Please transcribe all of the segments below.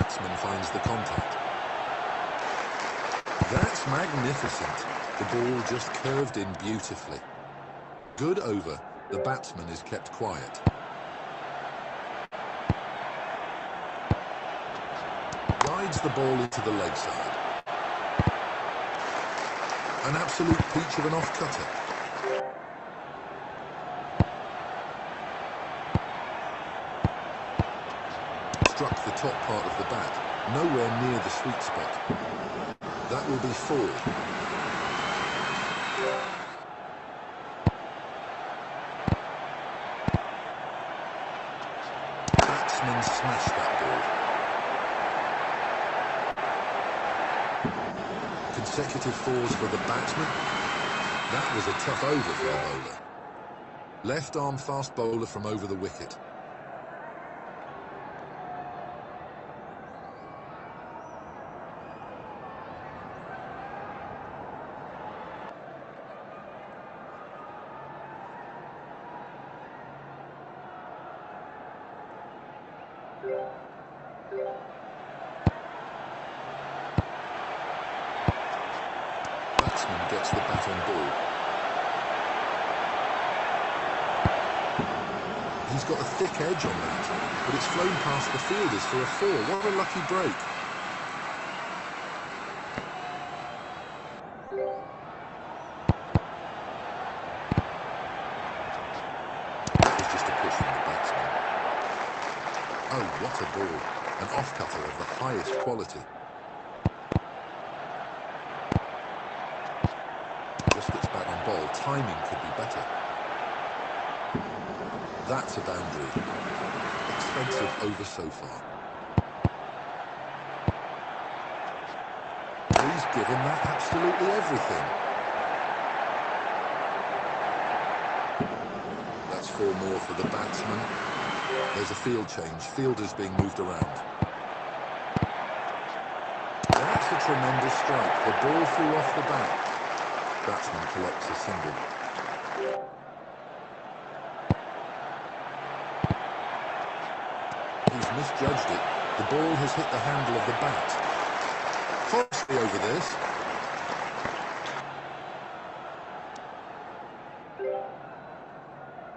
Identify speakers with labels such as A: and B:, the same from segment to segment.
A: batsman finds the contact. That's magnificent. The ball just curved in beautifully. Good over. The batsman is kept quiet. Guides the ball into the leg side. An absolute peach of an off-cutter. Struck the top part of the bat, nowhere near the sweet spot. That will be 4. Batsman smashed that ball. Consecutive 4s for the batsman. That was a tough over for the bowler. Left arm fast bowler from over the wicket. Batsman gets the bat on ball. He's got a thick edge on that, but it's flown past the fielders for a 4. What a lucky break. That was just a push from the batsman. Oh, what a ball. An off-cutter of the highest quality. Just gets back on ball. Timing could be better. That's a boundary. Expensive over so far. He's given that absolutely everything. That's 4 more for the batsman. There's a field change. Fielders being moved around. That's a tremendous strike. The ball flew off the bat. Batsman collects a single. He's misjudged it. The ball has hit the handle of the bat. Costly over this.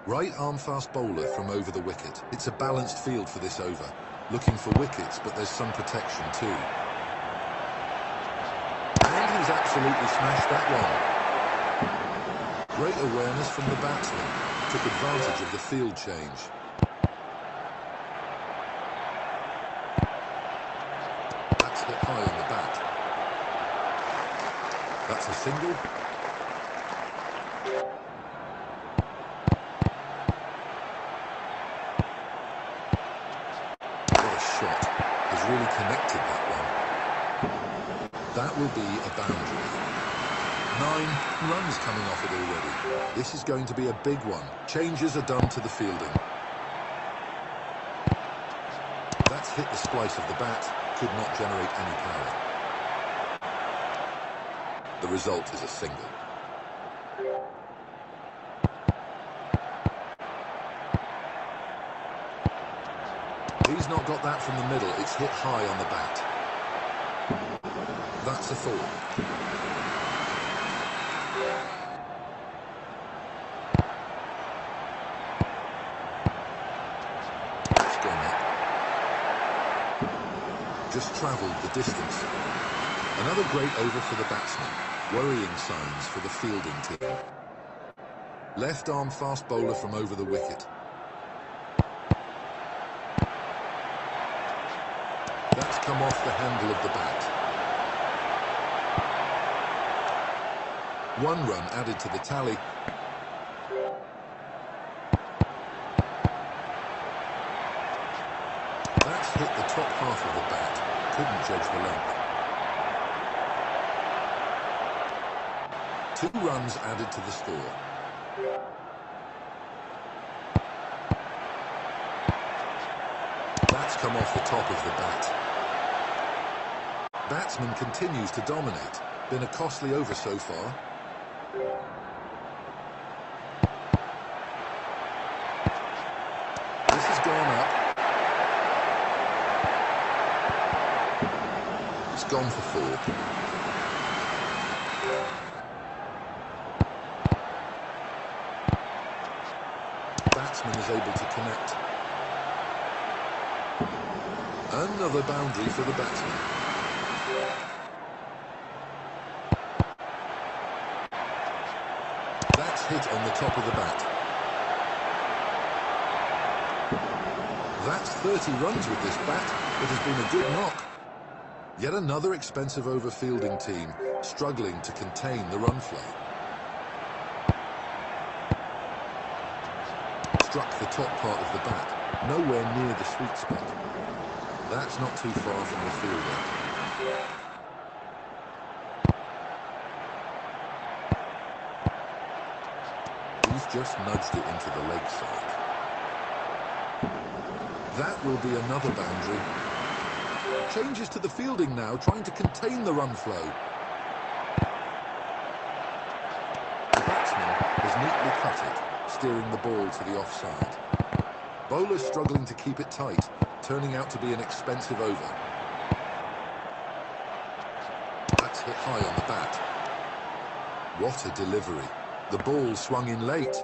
A: Right arm fast bowler from over the wicket. It's a balanced field for this over. Looking for wickets, but there's some protection too. And he's absolutely smashed that one. Great awareness from the batsman. Took advantage of the field change. That's hit high on the bat. That's a single. What a shot. Has really connected that one. That will be a boundary. 9 runs coming off it already. This is going to be a big one. Changes are done to the fielding. That's hit the splice of the bat. Could not generate any power. The result is a single. He's not got that from the middle. It's hit high on the bat. That's a 4. Just travelled the distance. Another great over for the batsman. Worrying signs for the fielding team. Left arm fast bowler from over the wicket. That's come off the handle of the bat. 1 run added to the tally. That's hit the top half of the bat. Couldn't judge the length. 2 runs added to the score. That's come off the top of the bat. Batsman continues to dominate. Been a costly over so far. This has gone up. gone for four. Batsman is able to connect. Another boundary for the batsman. That's hit on the top of the bat. That's 30 runs with this bat. It has been a good knock. Yet another expensive over fielding team struggling to contain the run flow. Struck the top part of the bat, nowhere near the sweet spot. That's not too far from the fielder. He's just nudged it into the leg side. That will be another boundary. Changes to the fielding now, trying to contain the run flow. The batsman has neatly cut it, steering the ball to the offside. Bowler struggling to keep it tight, turning out to be an expensive over. That's hit high on the bat. What a delivery. The ball swung in late.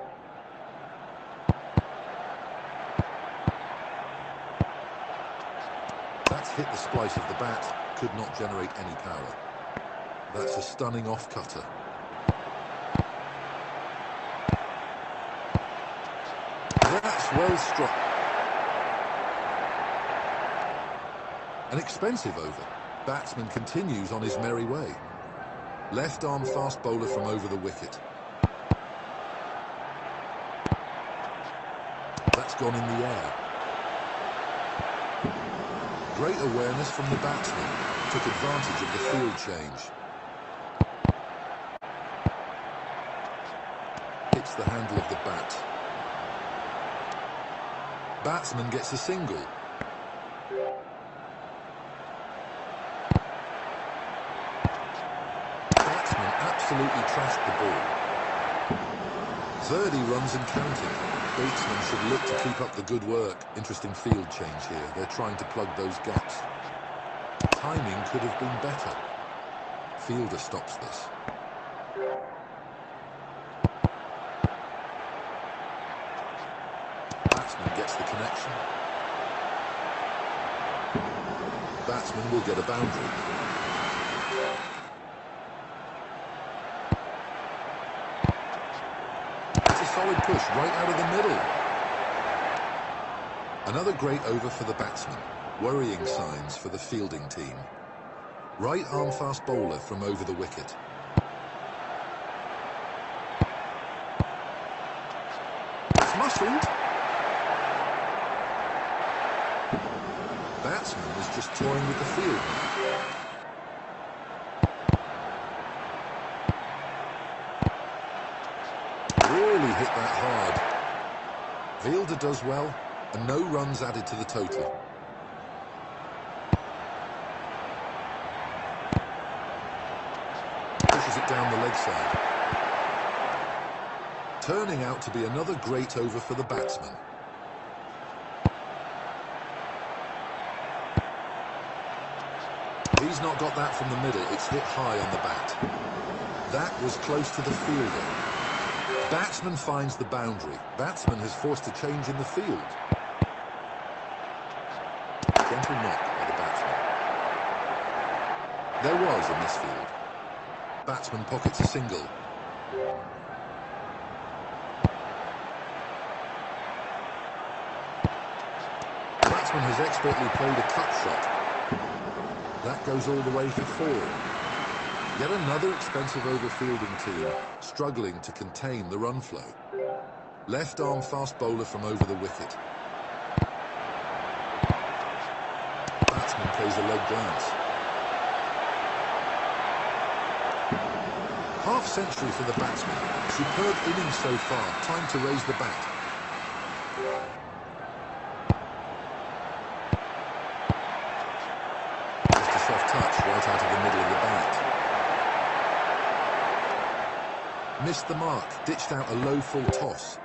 A: That's hit the splice of the bat, could not generate any power. That's a stunning off-cutter. That's well struck. An expensive over. Batsman continues on his merry way. Left arm fast bowler from over the wicket. That's gone in the air. Great awareness from the batsman. Took advantage of the field change. Hits the handle of the bat. Batsman gets a single. Batsman absolutely trashed the ball. 30 runs and counting. Batsmen should look to keep up the good work. Interesting field change here. They're trying to plug those gaps. Timing could have been better. Fielder stops this. Batsman gets the connection. Batsman will get a boundary. Solid push right out of the middle. Another great over for the batsman. Worrying signs for the fielding team. Right arm fast bowler from over the wicket. It's muscled. Batsman is just toying with the field now. Really hit that hard. Fielder does well, and no runs added to the total. Pushes it down the leg side. Turning out to be another great over for the batsman. He's not got that from the middle, it's hit high on the bat. That was close to the fielder. Batsman finds the boundary. Batsman has forced a change in the field. Gentle knock by the batsman. There was a misfield. Batsman pockets a single. Batsman has expertly played a cut shot. That goes all the way for four. Yet another expensive overfielding team struggling to contain the run flow. Left arm fast bowler from over the wicket. Batsman plays a leg glance. Half century for the batsman. Superb innings so far. Time to raise the bat. Just a soft touch right out of the middle of the bat. Missed the mark, ditched out a low full toss.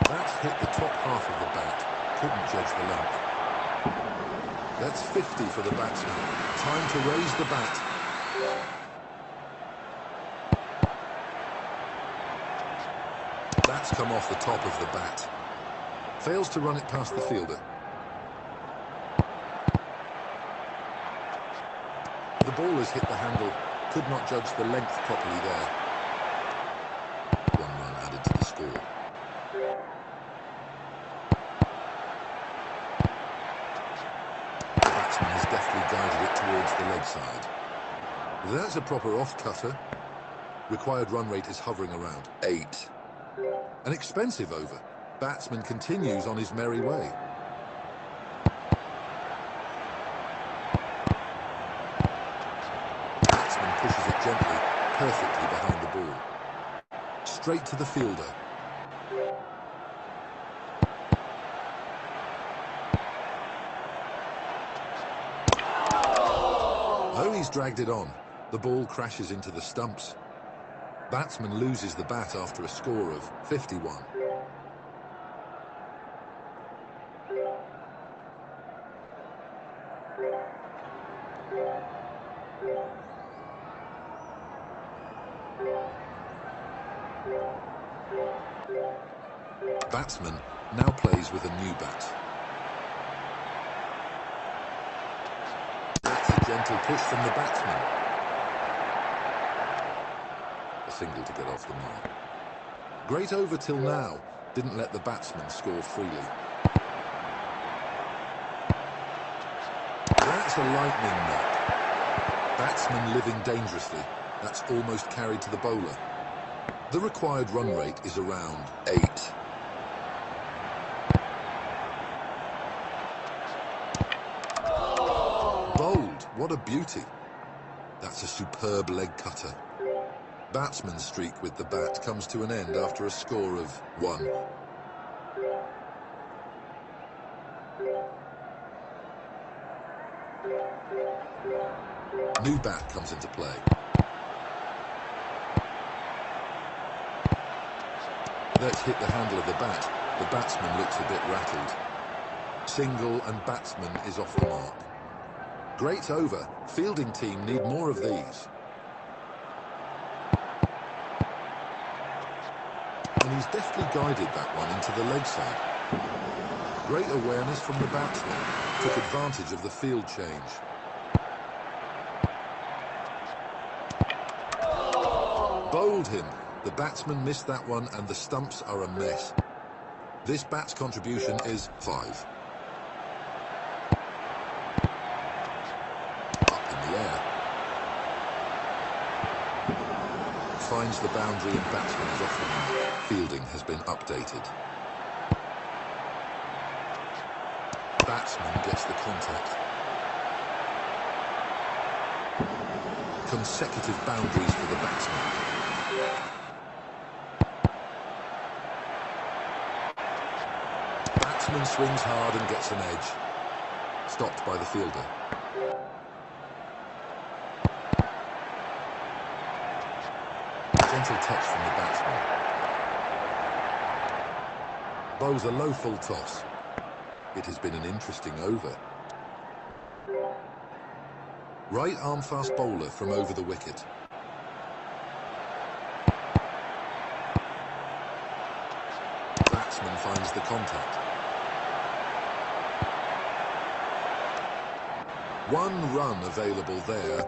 A: That's hit the top half of the bat, couldn't judge the length. That's 50 for the batsman. Time to raise the bat. That's come off the top of the bat. Fails to run it past the fielder. The ball has hit the handle. Could not judge the length properly there. 1 run added to the score. The batsman has deftly guided it towards the leg side. That's a proper off-cutter. Required run rate is hovering around 8. An expensive over. Batsman continues on his merry way. Batsman pushes it gently, perfectly behind the ball. Straight to the fielder. Oh, he's dragged it on. The ball crashes into the stumps. Batsman loses the bat after a score of 51. Batsman now plays with a new bat. That's a gentle push from the batsman. A single to get off the mark. Great over till now. Didn't let the batsman score freely. That's a lightning knock. Batsman living dangerously. That's almost carried to the bowler. The required run rate is around 8. Bowled. What a beauty. That's a superb leg cutter. Batsman's streak with the bat comes to an end after a score of 1. New bat comes into play. Let's hit the handle of the bat. The batsman looks a bit rattled. Single and batsman is off the mark. Great over. Fielding team need more of these. And he's deftly guided that one into the leg side. Great awareness from the batsman. Took advantage of the field change. Bowled him. The batsman missed that one and the stumps are a mess. This bat's contribution is 5. Up in the air. Finds the boundary and batsman is off the mark. Fielding has been updated. Batsman gets the contact. Consecutive boundaries for the batsman. Batsman swings hard and gets an edge. Stopped by the fielder. Gentle touch from the batsman. Bowls a low full toss. It has been an interesting over. Right arm fast bowler from over the wicket. Batsman finds the contact. 1 run available there.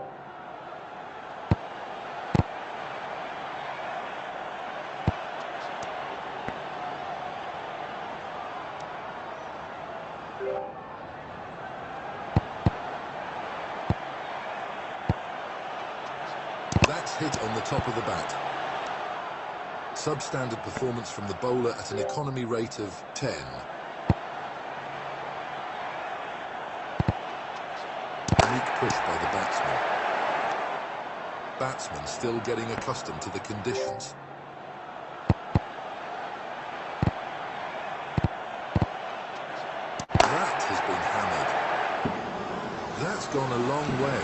A: That's hit on the top of the bat. Substandard performance from the bowler at an economy rate of 10. Weak push by the batsman. Batsman still getting accustomed to the conditions. That has been hammered. That's gone a long way.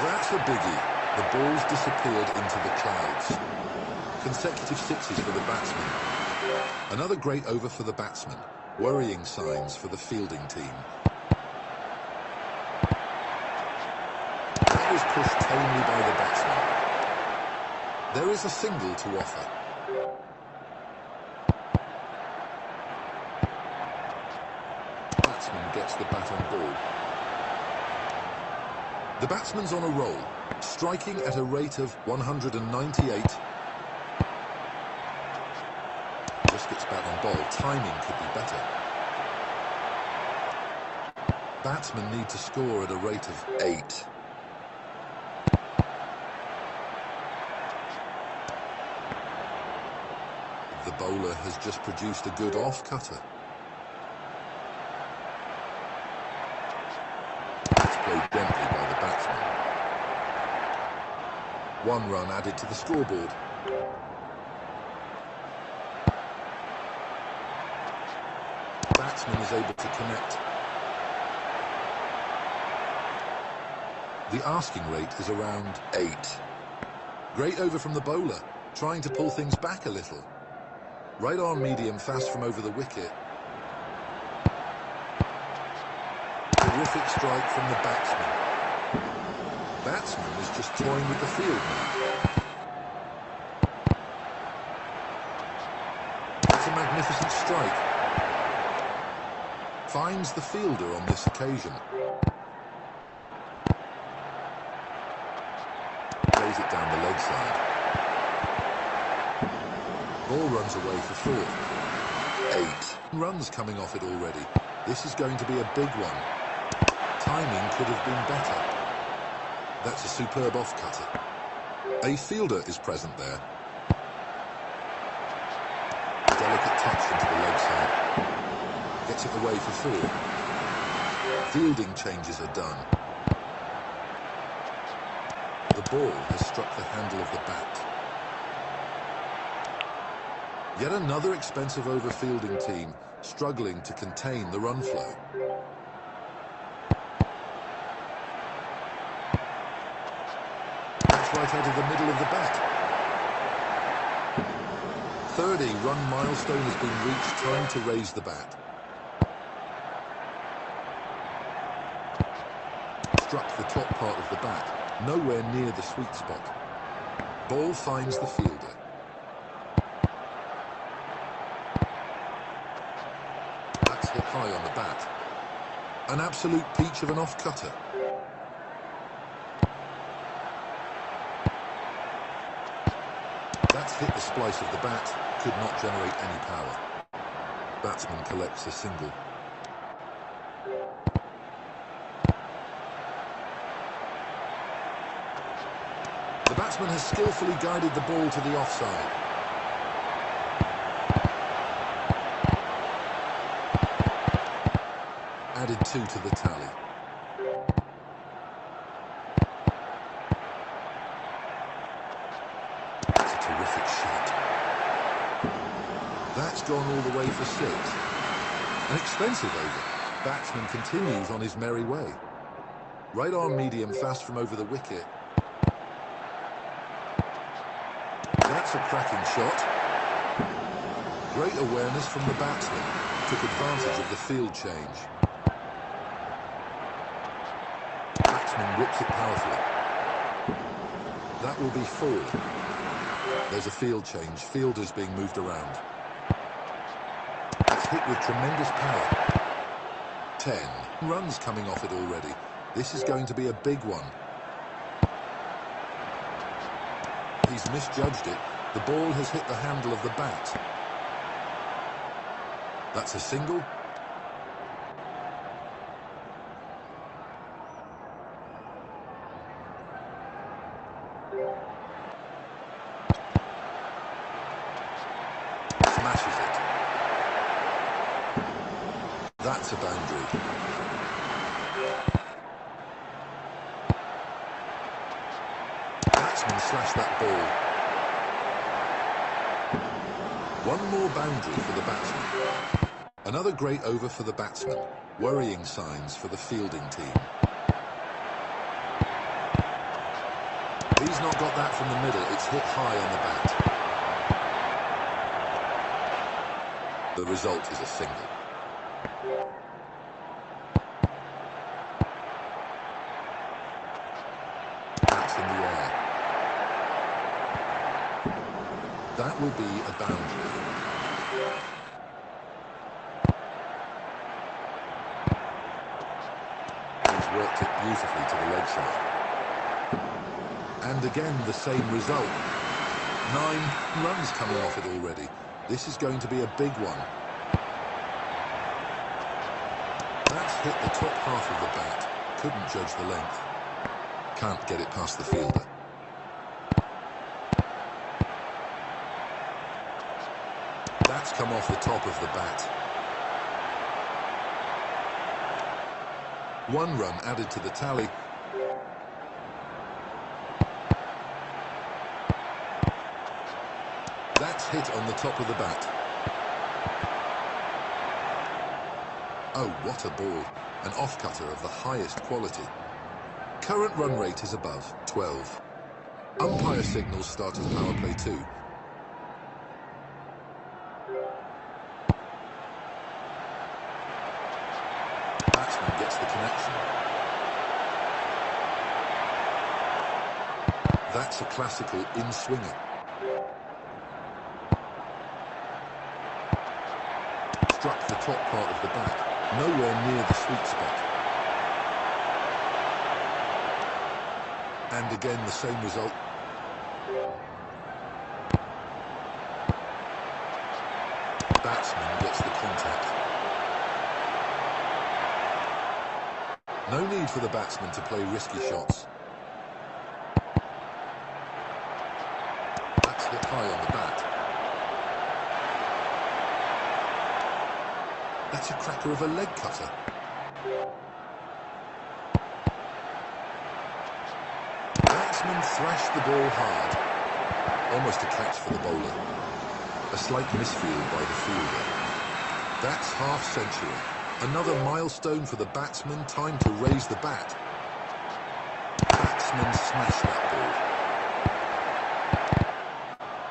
A: That's a biggie. The ball's disappeared into the clouds. Consecutive sixes for the batsman. Another great over for the batsman. Worrying signs for the fielding team. That was pushed tamely by the batsman. There is a single to offer. Batsman gets the bat on ball. The batsman's on a roll, striking at a rate of 198. Just gets bat on ball. Timing could be better. Batsmen need to score at a rate of 8. The bowler has just produced a good off-cutter. It's played gently by the batsman. 1 run added to the scoreboard. Batsman is able to connect. The asking rate is around 8. Great over from the bowler, trying to pull things back a little. Right arm medium fast from over the wicket. Terrific strike from the batsman. Batsman is just toying with the field now. It's a magnificent strike. Finds the fielder on this occasion. Plays it down the leg side. Ball runs away for 4. 8 runs coming off it already. This is going to be a big one. Timing could have been better. That's a superb off-cutter. A fielder is present there. Delicate touch into the leg side. Gets it away for 4. Fielding changes are done. The ball has struck the handle of the bat. Yet another expensive over fielding team struggling to contain the run flow. That's right out of the middle of the bat. 30-run milestone has been reached. Time to raise the bat. Struck the top part of the bat, nowhere near the sweet spot. Ball finds the fielder. Hit high on the bat. An absolute peach of an off-cutter. That's hit the splice of the bat, could not generate any power. Batsman collects a single. The batsman has skillfully guided the ball to the offside. Added 2 to the tally. That's a terrific shot. That's gone all the way for 6. An expensive over. Batsman continues on his merry way. Right arm medium fast from over the wicket. That's a cracking shot. Great awareness from the batsman. Took advantage of the field change. Rips it powerfully. That will be 4. There's a field change. Fielders being moved around. It's hit with tremendous power. 10 runs coming off it already. This is going to be a big one. He's misjudged it. The ball has hit the handle of the bat. That's a single. Smashes it. That's a boundary. Batsman slashed that ball. One more boundary for the batsman. Another great over for the batsman. Worrying signs for the fielding team. He's He's not got that from the middle. It's hit high on the bat. The result is a single. That's in the air. That will be a boundary. He's worked it beautifully to the leg side. And again, the same result. 9 runs coming off it already. This is going to be a big one. That's hit the top half of the bat. Couldn't judge the length. Can't get it past the fielder. That's come off the top of the bat. 1 run added to the tally. That's hit on the top of the bat. Oh, what a ball. An off-cutter of the highest quality. Current run rate is above 12. Umpire signals start as power play 2. Batsman gets the connection. That's a classical in-swinger. Struck the top part of the bat, nowhere near the sweet spot. And again, the same result. Batsman gets the contact. No need for the batsman to play risky shots. That's hit high on the bat. That's a cracker of a leg cutter. Batsman thrashed the ball hard. Almost a catch for the bowler. A slight misfield by the fielder. That's half century. Another milestone for the batsman. Time to raise the bat. Batsman smashed that ball.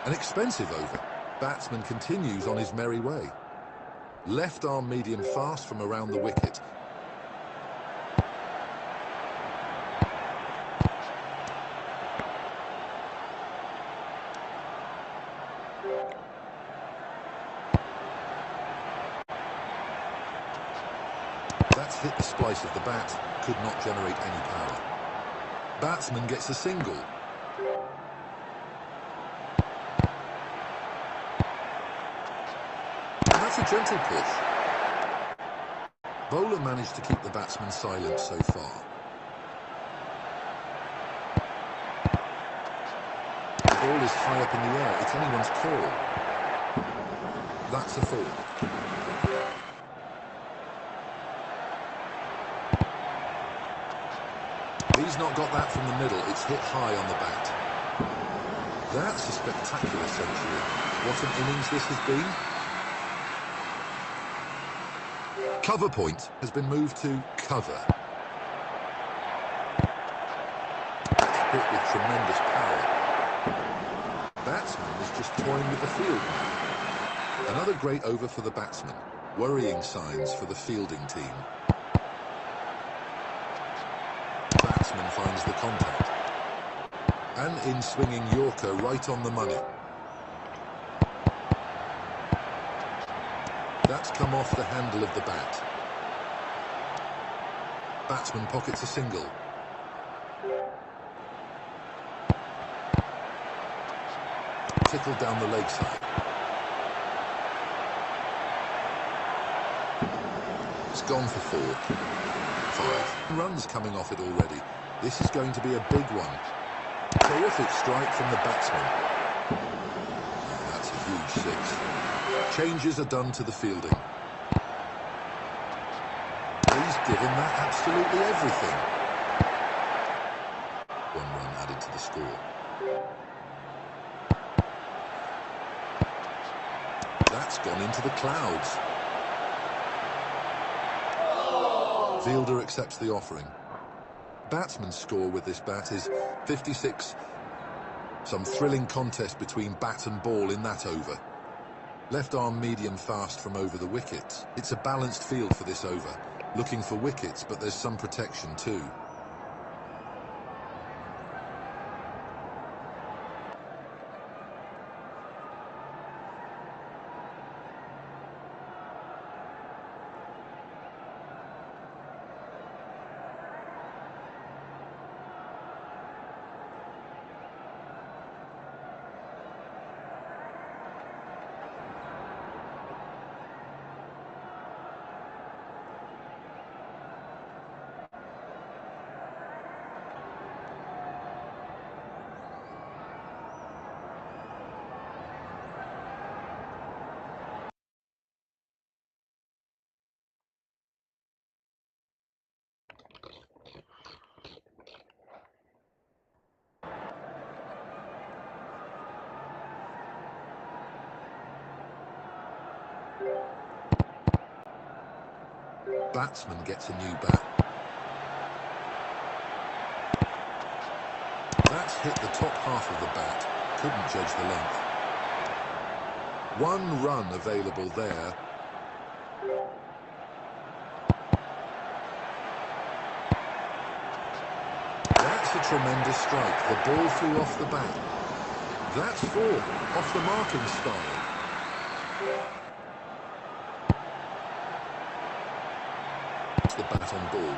A: An expensive over. Batsman continues on his merry way. Left arm medium fast from around the wicket. That's hit the splice of the bat. Could not generate any power. Batsman gets a single. That's a gentle push. Bowler managed to keep the batsman silent so far. The ball is high up in the air. It's anyone's call. That's a foul. He's not got that from the middle. It's hit high on the bat. That's a spectacular century. What an innings this has been. Cover point has been moved to cover. That's hit with tremendous power. Batsman was just toying with the field. Another great over for the batsman. Worrying signs for the fielding team. Batsman finds the contact. An in-swinging Yorker right on the money. That's come off the handle of the bat. Batsman pockets a single. Tickled down the leg side. It's gone for 4. 5 runs coming off it already. This is going to be a big one. Terrific strike from the batsman. Oh, that's a huge 6. Changes are done to the fielding. He's given that absolutely everything. 1 run added to the score. That's gone into the clouds. Fielder accepts the offering. Batsman's score with this bat is 56 Some thrilling contest between bat and ball in that over. Left arm medium fast from over the wickets. It's a balanced field for this over. Looking for wickets, but there's some protection too. Batsman gets a new bat. That's hit the top half of the bat. Couldn't judge the length. 1 run available there. That's a tremendous strike. The ball flew off the bat. That's 4, off the marking style. The bat on ball.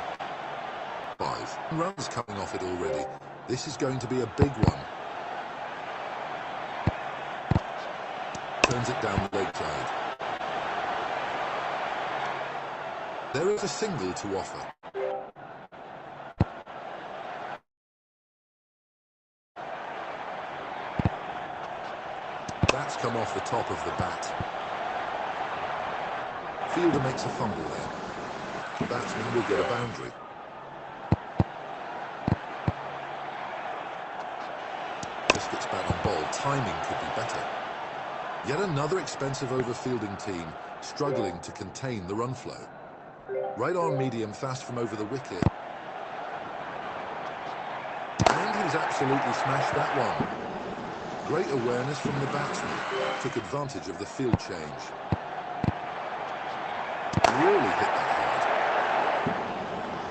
A: 5 runs coming off it already. This is going to be a big one. Turns it down the leg side. There is a single to offer. That's come off the top of the bat. Fielder makes a fumble there. Batsman will get a boundary. Just gets back on ball. Timing could be better. Yet another expensive over-fielding team struggling to contain the run flow. Right arm medium fast from over the wicket. And he's absolutely smashed that one. Great awareness from the batsman. Took advantage of the field change. Really hit that hard.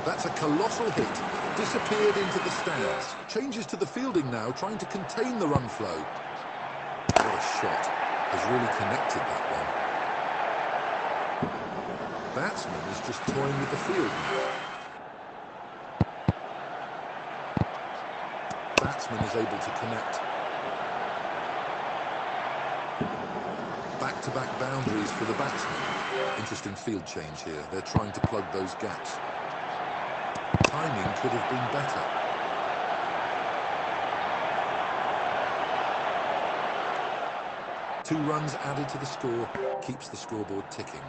A: That's a colossal hit. Disappeared into the stands. Changes to the fielding now, trying to contain the run flow. What a shot. Has really connected that one. Batsman is just toying with the field now. Batsman is able to connect. Back-to-back boundaries for the batsman. Interesting field change here. They're trying to plug those gaps. Timing could have been better. Two runs added to the score, keeps the scoreboard ticking.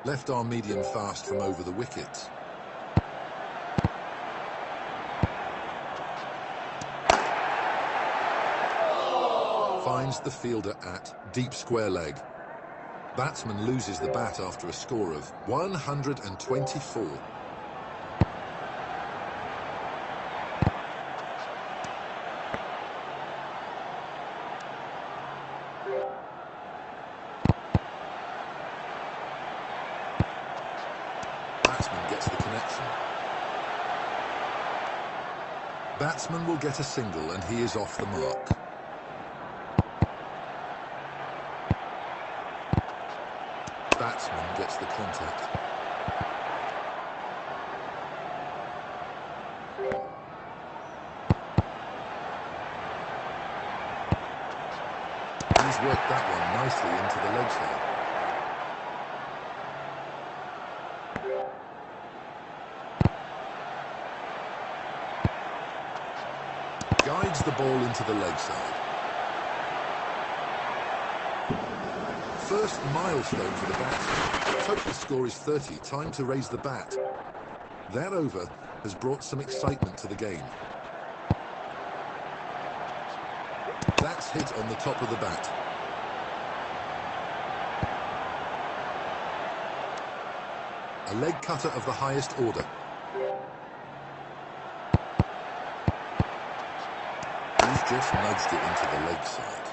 A: Left arm medium fast from over the wickets. Finds the fielder at deep square leg. Batsman loses the bat after a score of 124. Batsman gets the connection. Batsman will get a single and he is off the mark. Batsman gets the contact. He's worked that one nicely into the leg side. Guides the ball into the leg side. First milestone for the batsman. Total score is 30. Time to raise the bat. That over has brought some excitement to the game. That's hit on the top of the bat. 1 A leg cutter of the highest order. He's just nudged it into the leg side.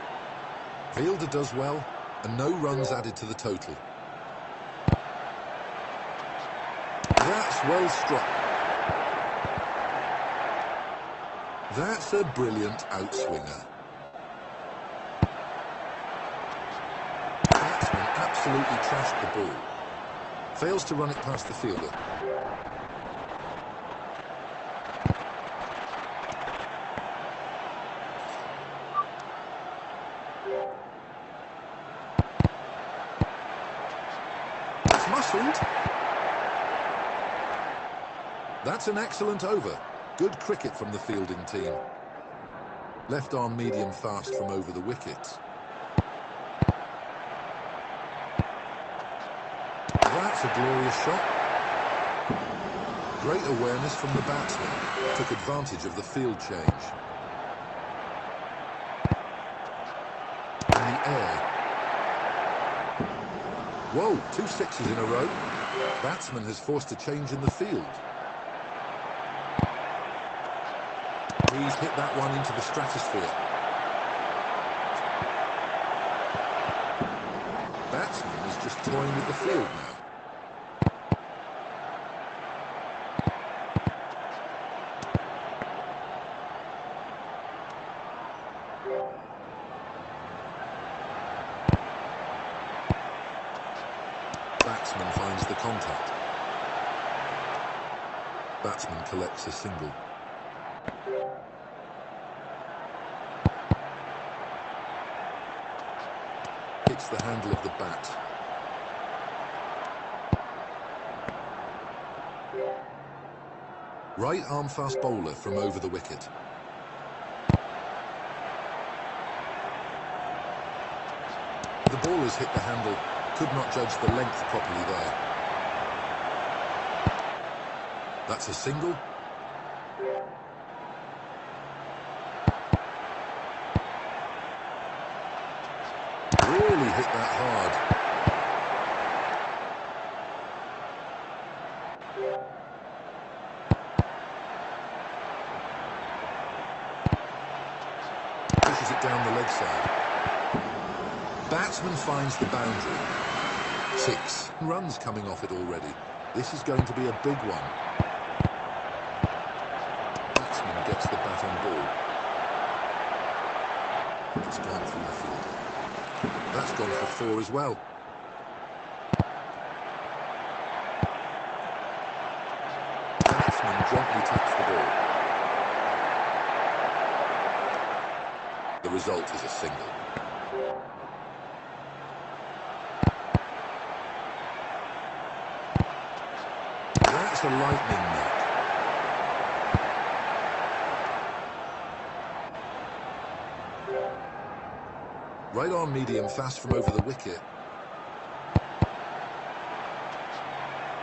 A: Fielder does well, and no runs added to the total. That's well struck. That's a brilliant outswinger. Batsman absolutely trashed the ball. Fails to run it past the fielder. It's muscled. That's an excellent over. Good cricket from the fielding team. Left arm medium fast from over the wickets. That's a glorious shot. Great awareness from the batsman. Took advantage of the field change. In the air. Whoa, 2 sixes in a row. Batsman has forced a change in the field. He's hit that one into the stratosphere. Batsman is just toying with the field now. Batsman finds the contact. Batsman collects a single. Hits the handle of the bat. Right arm fast bowler from over the wicket. The ball has hit the handle. Could not judge the length properly there. That's a single. Really hit that hard. Pushes it down the leg side. Batsman finds the boundary. 6 runs coming off it already. This is going to be a big one. Batsman gets the bat on ball. It's gone through the field. That's gone for 4 as well. Batsman gently taps the ball. The result is a single. That's a lightning knock. Right arm medium fast from over the wicket.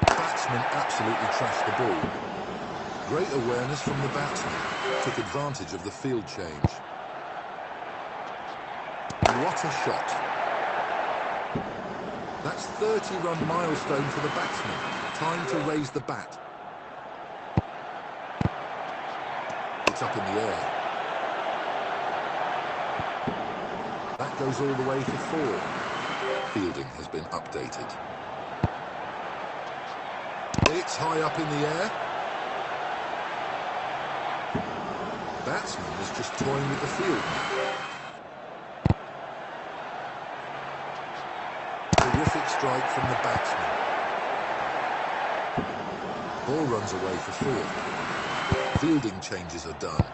A: Batsman absolutely trashed the ball. Great awareness from the batsman. Took advantage of the field change. What a shot. That's 30-run milestone for the batsman. Time to raise the bat. It's up in the air. That goes all the way for 4. Fielding has been updated. It's high up in the air. Batsman is just toying with the field now. Terrific strike from the batsman. Ball runs away for 4. Fielding changes are done.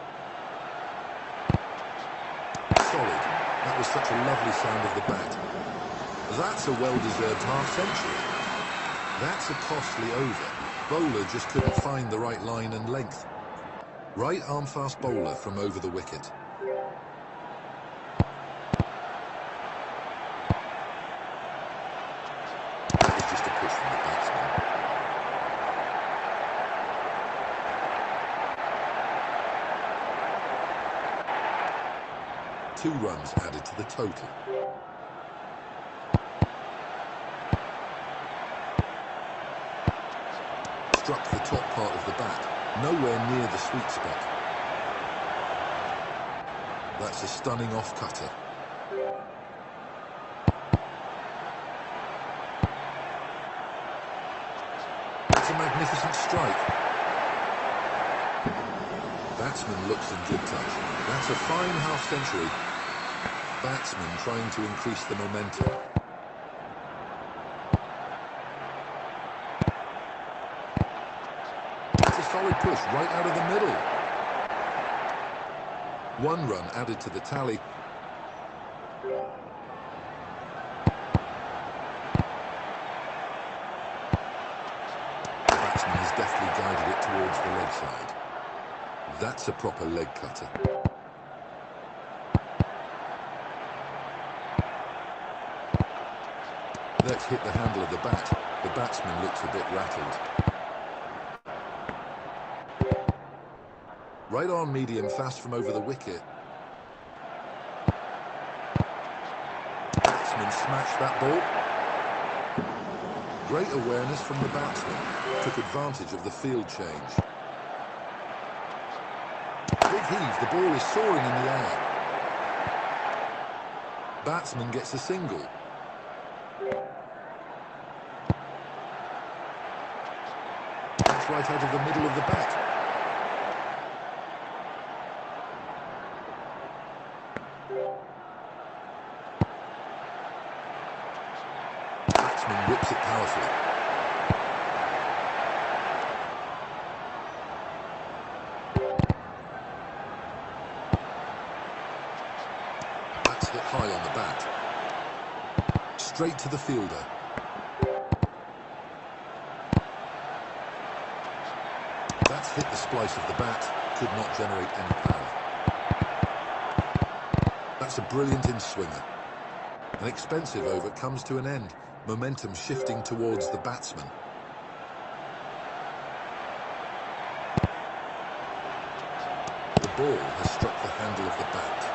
A: Solid. That was such a lovely sound of the bat. That's a well-deserved half-century. That's a costly over. Bowler just couldn't find the right line and length. Right arm fast bowler from over the wicket. That was just a push from the batsman. Two runs added to the total. struck the top part of the bat, nowhere near the sweet spot. That's a stunning off-cutter. It's a magnificent strike. Batsman looks in good touch. That's a fine half-century. Batsman trying to increase the momentum. It's a solid push right out of the middle. 1 run added to the tally. The batsman has deftly guided it towards the leg side. That's a proper leg cutter. Let's hit the handle of the bat. The batsman looks a bit rattled. Right on medium fast from over the wicket. Batsman smashed that ball. Great awareness from the batsman. Took advantage of the field change. Big heave, the ball is soaring in the air. Batsman gets a single. That's right out of the middle of the bat. Batsman whips it powerfully. That's hit high on the bat. Straight to the fielder. That's hit the splice of the bat. Could not generate any power. That's a brilliant in-swinger. An expensive over comes to an end. Momentum shifting towards the batsman. The ball has struck the handle of the bat.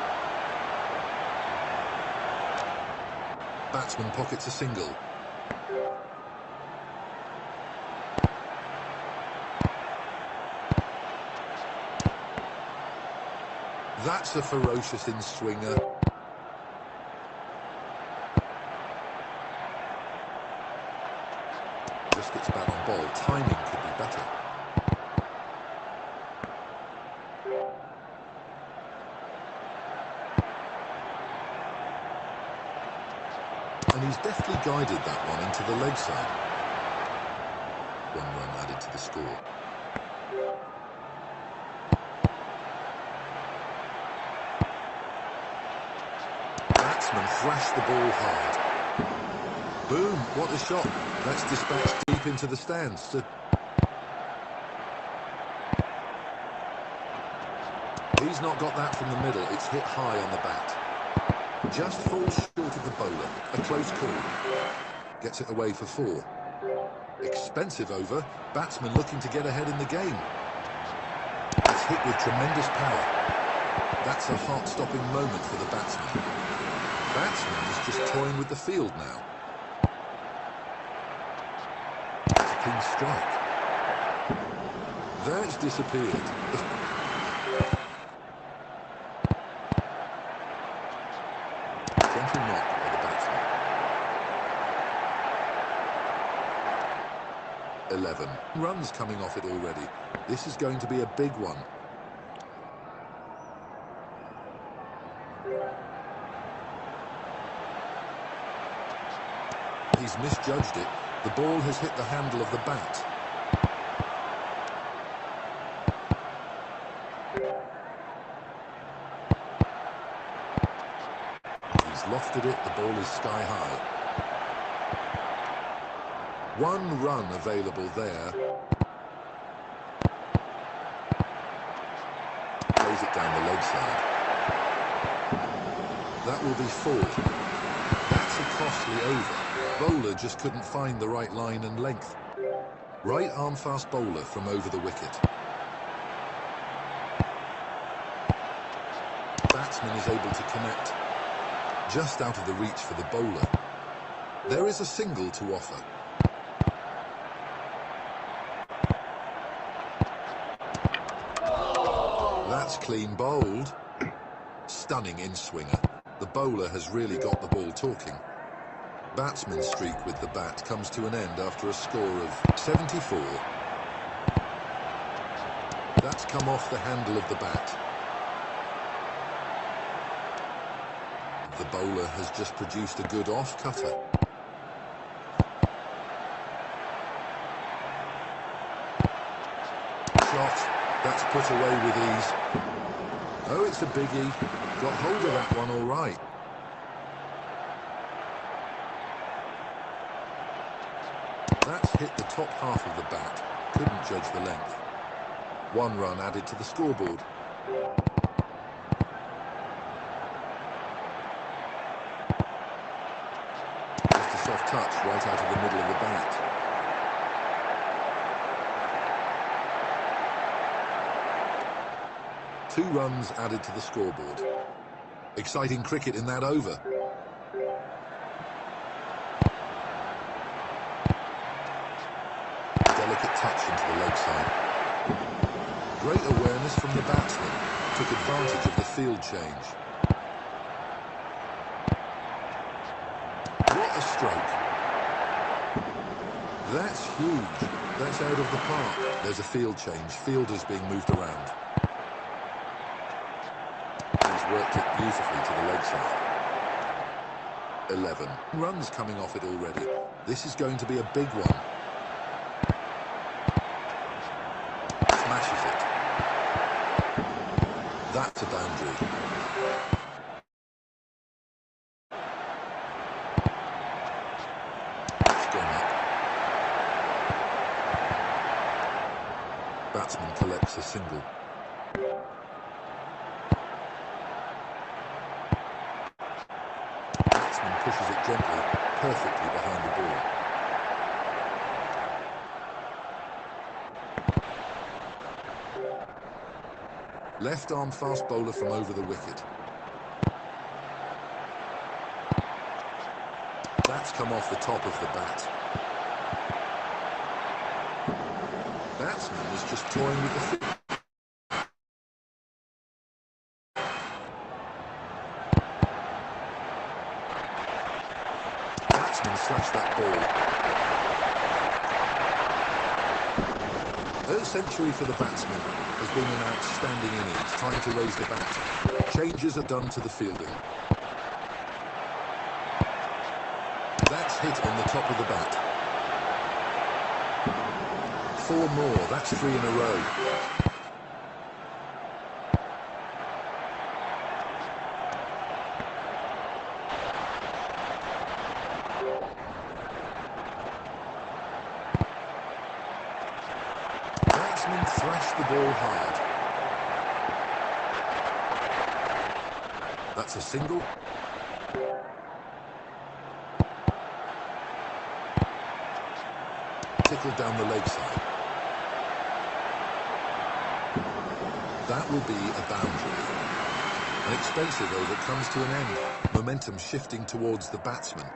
A: Batsman pockets a single. That's a ferocious in-swinger. Just gets back on ball. Timing could be better. And he's deftly guided that one into the leg side. 1 run added to the score. Batsman thrashed the ball hard. Boom, what a shot. That's dispatched deep into the stands. He's not got that from the middle. It's hit high on the bat. Just falls short of the bowler. A close call. Gets it away for 4. Expensive over. Batsman looking to get ahead in the game. It's hit with tremendous power. That's a heart-stopping moment for the batsman. Batsman is just toying with the field now. It's a clean strike. That's disappeared. Gentle knock by the batsman. 11 runs coming off it already. This is going to be a big one. He's misjudged it. The ball has hit the handle of the bat. He's lofted it. The ball is sky high. 1 run available there. Plays it down the leg side. That will be 4. That's a costly over. Bowler just couldn't find the right line and length. Right arm fast bowler from over the wicket. Batsman is able to connect. Just out of the reach for the bowler. There is a single to offer. That's clean bowled. Stunning in-swinger. The bowler has really got the ball talking. Batsman's streak with the bat comes to an end after a score of 74. That's come off the handle of the bat. The bowler has just produced a good off-cutter. Shot. That's put away with ease. Oh, it's a biggie. Got hold of that one all right. That's hit the top half of the bat. Couldn't judge the length. 1 run added to the scoreboard. Just a soft touch right out of the middle of the bat. Two runs added to the scoreboard. Exciting cricket in that over. Delicate touch into the leg side. Great awareness from the batsman. Took advantage of the field change. What a stroke. That's huge. That's out of the park. There's a field change. Fielders being moved around. He's worked it beautifully to the leg side. 11 runs coming off it already. This is going to be a big one. Smashes it. That's a boundary. It's gone up. Batsman collects a single. Batsman pushes it gently, perfectly behind the ball. Left arm fast bowler from over the wicket. That's come off the top of the bat. Batsman was just toying with the field. Batsman slashed that ball. Her century for the batsman has been an outstanding innings, trying to raise the bat. Changes are done to the fielding. That's hit on the top of the bat. 4 more, that's 3 in a row. Batsman thrashed the ball hard. That's a single. Tickled down the leg side. That will be a boundary. An expensive over comes to an end. Momentum shifting towards the batsman.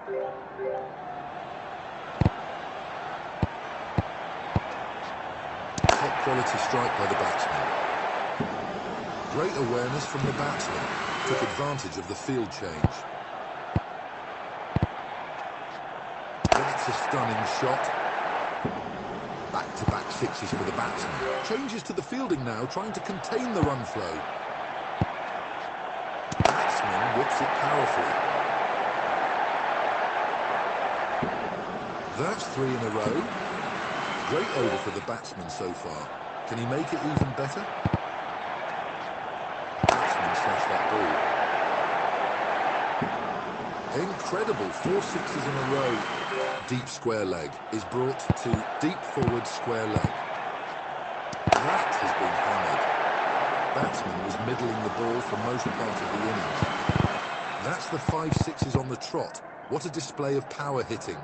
A: Top quality strike by the batsman. Great awareness from the batsman. Took advantage of the field change. That's a stunning shot. Back-to-back sixes for the batsman. Changes to the fielding now, trying to contain the run flow. Batsman whips it powerfully. That's 3 in a row. Great over for the batsman so far. Can he make it even better? Batsman slashed that ball. Incredible, 4 sixes in a row. Deep square leg is brought to deep forward square leg. That has been hammered. Batsman was middling the ball for most part of the innings. That's the 5 sixes on the trot. What a display of power hitting.